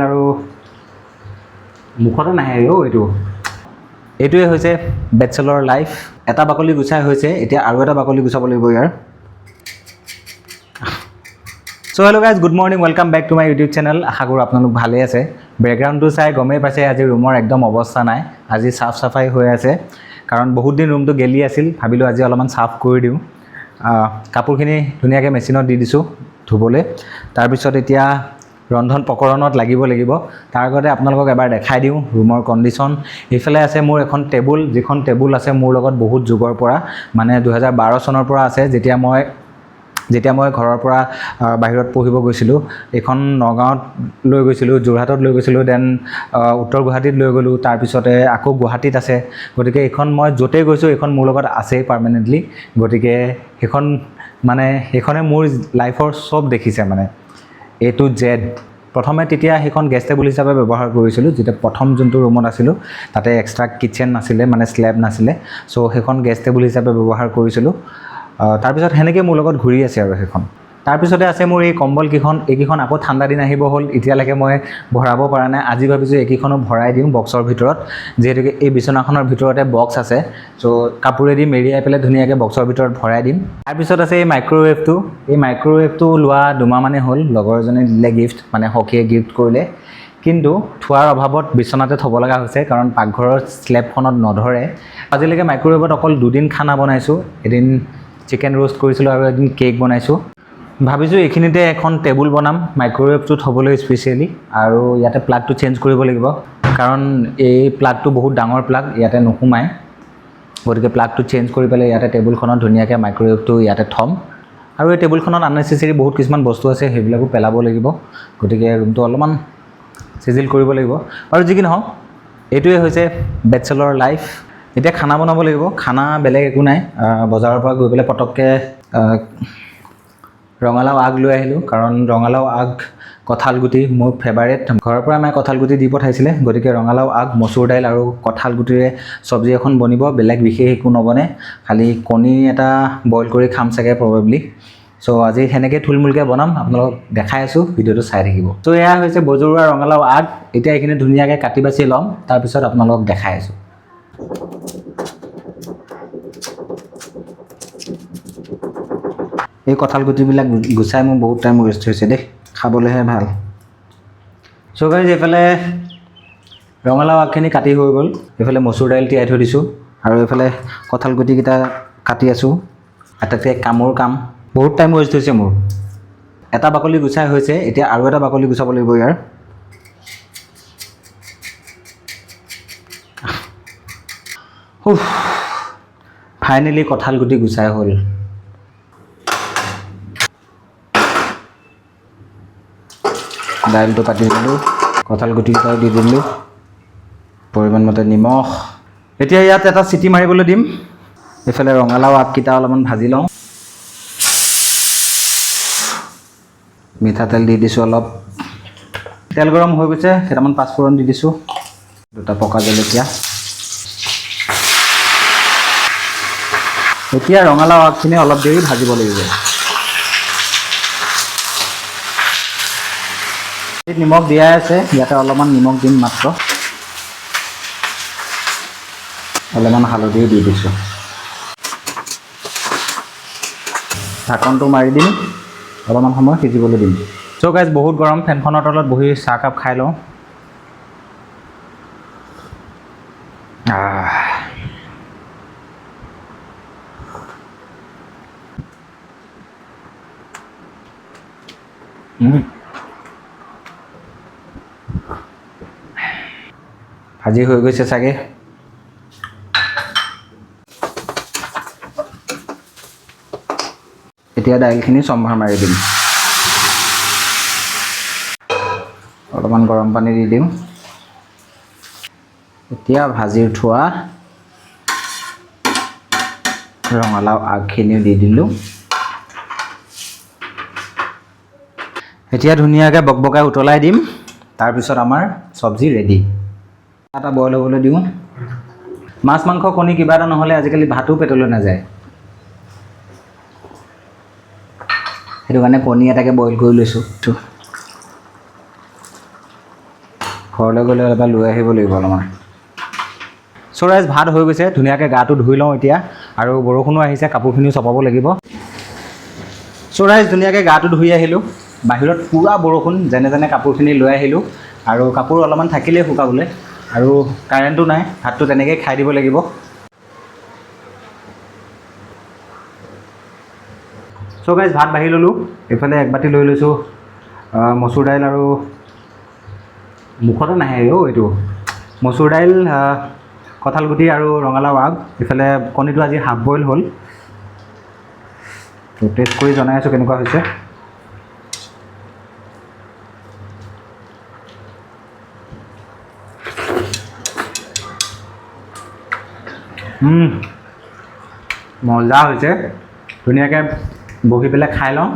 আৰু মুখতে নাহে এইটোৱে হৈছে বেচেলৰ লাইফ। এটা বাকলি গুচাই হৈছে, এতিয়া আৰু এটা বাকলি গুচাব লাগিব ইয়াৰ। So' hello' guys, good morning, welcome back to my YouTube channel. আশা কৰোঁ আপোনালোক ভালেই আছে। বেকগ্ৰাউণ্ডটো চাই গমেই পাইছে আজি ৰুমৰ একদম অৱস্থা নাই। আজি চাফ চাফাই হৈ আছে, কাৰণ বহুত দিন ৰুমটো গেলি আছিল। ভাবিলোঁ আজি অলপমান চাফ কৰি দিওঁ। কাপোৰখিনি ধুনীয়াকৈ মেচিনত দি দিছোঁ ধুবলৈ। তাৰপিছত এতিয়া ৰন্ধন প্ৰকৰণত লাগিব। তাৰ আগতে আপোনালোকক এবাৰ দেখাই দিওঁ ৰুমৰ কণ্ডিশ্যন। এইফালে আছে মোৰ এখন টেবুল, যিখন টেবুল আছে মোৰ লগত বহুত যুগৰ পৰা, মানে 2012 চনৰ পৰা আছে, যেতিয়া মই ঘৰৰ পৰা বাহিৰত পঢ়িব গৈছিলোঁ। এইখন নগাঁৱত লৈ গৈছিলোঁ, যোৰহাটত লৈ গৈছিলোঁ, দেন উত্তৰ গুৱাহাটীত লৈ গ'লোঁ, তাৰপিছতে আকৌ গুৱাহাটীত আছে। গতিকে এইখন মই য'তেই গৈছোঁ এইখন মোৰ লগত আছেই পাৰ্মানেণ্টলি। গতিকে সেইখনে মোৰ লাইফৰ চব দেখিছে, মানে A to Z। প্ৰথমে তেতিয়া সেইখন গেষ্ট টেবুল হিচাপে ব্যৱহাৰ কৰিছিলোঁ, যেতিয়া প্ৰথম যোনটো ৰুমত আছিলোঁ তাতে এক্সট্ৰা কিটচেন নাছিলে, মানে স্লেব নাছিলে। চ' সেইখন গেষ্ট টেবুল হিচাপে ব্যৱহাৰ কৰিছিলোঁ। তাৰপিছত সেনেকৈ মোৰ লগত ঘূৰি আছে আৰু সেইখন। তাৰপিছতে আছে মোৰ এই কম্বলকেইখন। এইকেইখন আকৌ ঠাণ্ডা দিন আহিব হ'ল, এতিয়ালৈকে মই ভৰাব পৰা নাই। আজি ভাবিছোঁ এইকেইখনো ভৰাই দিওঁ বক্সৰ ভিতৰত, যিহেতুকে এই বিচনাখনৰ ভিতৰতে বক্স আছে। চ' কাপোৰেদি মেৰিয়াই পেলাই ধুনীয়াকৈ বক্সৰ ভিতৰত ভৰাই দিম। তাৰপিছত আছে এই মাইক্ৰ'ৱেভটো। এই মাইক্ৰ'ৱেভটো লোৱা 2 মাহমানেই হ'ল, লগৰ এজনে দিলে গিফ্ট, মানে সখীয়ে গিফ্ট কৰিলে। কিন্তু থোৱাৰ অভাৱত বিচনাতে থ'ব লগা হৈছে, কাৰণ পাকঘৰৰ স্লেবখনত নধৰে। আজিলৈকে মাইক্ৰ'ৱেভত অকল 2 দিন খানা বনাইছোঁ। এদিন চিকেন ৰ'ষ্ট কৰিছিলোঁ আৰু এদিন কেক বনাইছোঁ। ভাবিছোঁ এইখিনিতে এখন টেবুল বনাম মাইক্ৰ'ৱেভটো থ'বলৈ স্পেচিয়েলি, আৰু ইয়াতে প্লাগটো চেঞ্জ কৰিব লাগিব, কাৰণ এই প্লাগটো বহুত ডাঙৰ প্লাগ, ইয়াতে নোসোমায়। গতিকে প্লাগটো চেঞ্জ কৰি পেলাই ইয়াতে টেবুলখনত ধুনীয়াকৈ মাইক্ৰ'ৱেভটো ইয়াতে থ'ম। আৰু এই টেবুলখনত আননেচেছেৰী বহুত কিছুমান বস্তু আছে, সেইবিলাকো পেলাব লাগিব। গতিকে ৰুমটো অলপমান চিজিল কৰিব লাগিব। আৰু যি কি নহওক, এইটোৱে হৈছে বেচেলৰ লাইফ। এতিয়া খানা বনাব লাগিব। খানা বেলেগ একো নাই, বজাৰৰ পৰা গৈ পেলাই পটককৈ ৰঙালাও আগ লৈ আহিলোঁ, কাৰণ ৰঙালাও আগ, কঁঠাল গুটি মোৰ ফেভাৰেট। ঘৰৰ পৰা মায়ে কঁঠাল গুটি দি পঠাইছিলে। গতিকে ৰঙালাও আগ, মচুৰ দাইল আৰু কঁঠাল গুটিৰে চব্জি এখন বনিব। বেলেগ বিশেষ একো নবনে, খালি কণী এটা বইল কৰি খাম চাগে প্ৰবেবলি। চ' আজি সেনেকৈ থুলমূলকৈ বনাম, আপোনালোকক দেখাই আছোঁ, ভিডিঅ'টো চাই থাকিব। চ' এয়া হৈছে বজৰুৱা ৰঙালাও আগ। এতিয়া এইখিনি ধুনীয়াকৈ কাটি বাছি ল'ম, তাৰপিছত আপোনালোকক দেখাই আছোঁ। এই কঁঠাল গুটিবিলাক গুচাই মোৰ বহুত টাইম ৱেষ্ট হৈছে দেই, খাবলৈহে ভাল। চ' গাইজ, এইফালে ৰঙালাও আগখিনি কাটি হৈ গ'ল। এইফালে মচুৰ দাইল তিয়াই থৈ দিছোঁ, আৰু এইফালে কঁঠাল গুটিকেইটা কাটি আছোঁ। আটাইতকৈ কামৰ কাম, বহুত টাইম ৱেষ্ট হৈছে মোৰ। এটা বাকলি গুচাই হৈছে, এতিয়া আৰু এটা বাকলি গুচাব লাগিব ইয়াৰ। ফাইনেলি কঁঠাল গুটি গুচাই হ'ল। দাইলটো পাতি দিলোঁ, কঁঠাল গুটিকেইটাও দি দিলোঁ, পৰিমাণ মতে নিমখ। এতিয়া ইয়াত এটা চিটি মাৰিবলৈ দিম। এইফালে ৰঙালাও আগকেইটা অলপমান ভাজি লওঁ। মিঠাতেল দি দিছোঁ অলপ। তেল গৰম হৈ গৈছে, কেইটামান পাঁচফোৰণ দি দিছোঁ, 2টা পকা জলকীয়া। এতিয়া ৰঙালাও আগখিনি অলপ দেৰি ভাজিব লাগিব। নিমখ দিয়াই আছে, ইয়াতে অলপমান নিমখ দিম মাত্ৰ। অলপমান হালধিও দি দিছোঁ। ঢাকনটো মাৰি দিম, অলপমান সময় সিজিবলৈ দিম। চ' গাইজ, বহুত গৰম, ফেনখনৰ তলত বহি চাহকাপ খাই লওঁ। ভাজি হৈ গৈছে চাগে। এতিয়া দাইলখিনি চম্ভাৰ মাৰি দিম। অলপমান গৰম পানী দি দিম। এতিয়া ভাজি উঠোৱা ৰঙালাও আগখিনিও দি দিলোঁ। এতিয়া ধুনীয়াকৈ বকবকাই উতলাই দিম। তাৰপিছত আমাৰ চব্জি ৰেডি। এটা বইল হ'বলৈ দিওঁ। মাছ, মাংস, কণী কিবা এটা নহ'লে আজিকালি ভাতো পেটলৈ নাযায়। সেইটো কাৰণে কণী এটাকে বইল কৰি লৈছোঁ। ঘৰলৈ গ'লে এবাৰ লৈ আহিব লাগিব অলপমান। চ' গাইজ ভাত হৈ গৈছে, ধুনীয়াকৈ গাটো ধুই লওঁ এতিয়া, আৰু বৰষুণো আহিছে, কাপোৰখিনিও চপাব লাগিব। চ' গাইজ ধুনীয়াকৈ গাটো ধুই আহিলোঁ, বাহিৰত পূৰা বৰষুণ, যেনে যেনে কাপোৰখিনি লৈ আহিলোঁ, আৰু কাপোৰ অলপমান থাকিলেই শুকাবলৈ, আৰু কাৰেণ্টো নাই, ভাতটো তেনেকৈয়ে খাই দিব লাগিব। চ' গাইজ ভাত বাঢ়ি ল'লোঁ, এইফালে এক বাতি লৈ লৈছোঁ মচুৰ দাইল, আৰু মুখতে নাহে এইটো মচুৰ দাইল, কঁঠালগুটি আৰু ৰঙালাও আগ। ইফালে কণীটো আজি হাফ বইল হ'ল, টেষ্ট কৰি জনাই আছোঁ কেনেকুৱা হৈছে। মজা হৈছে, ধুনীয়াকৈ বহি পেলাই খাই লওঁ।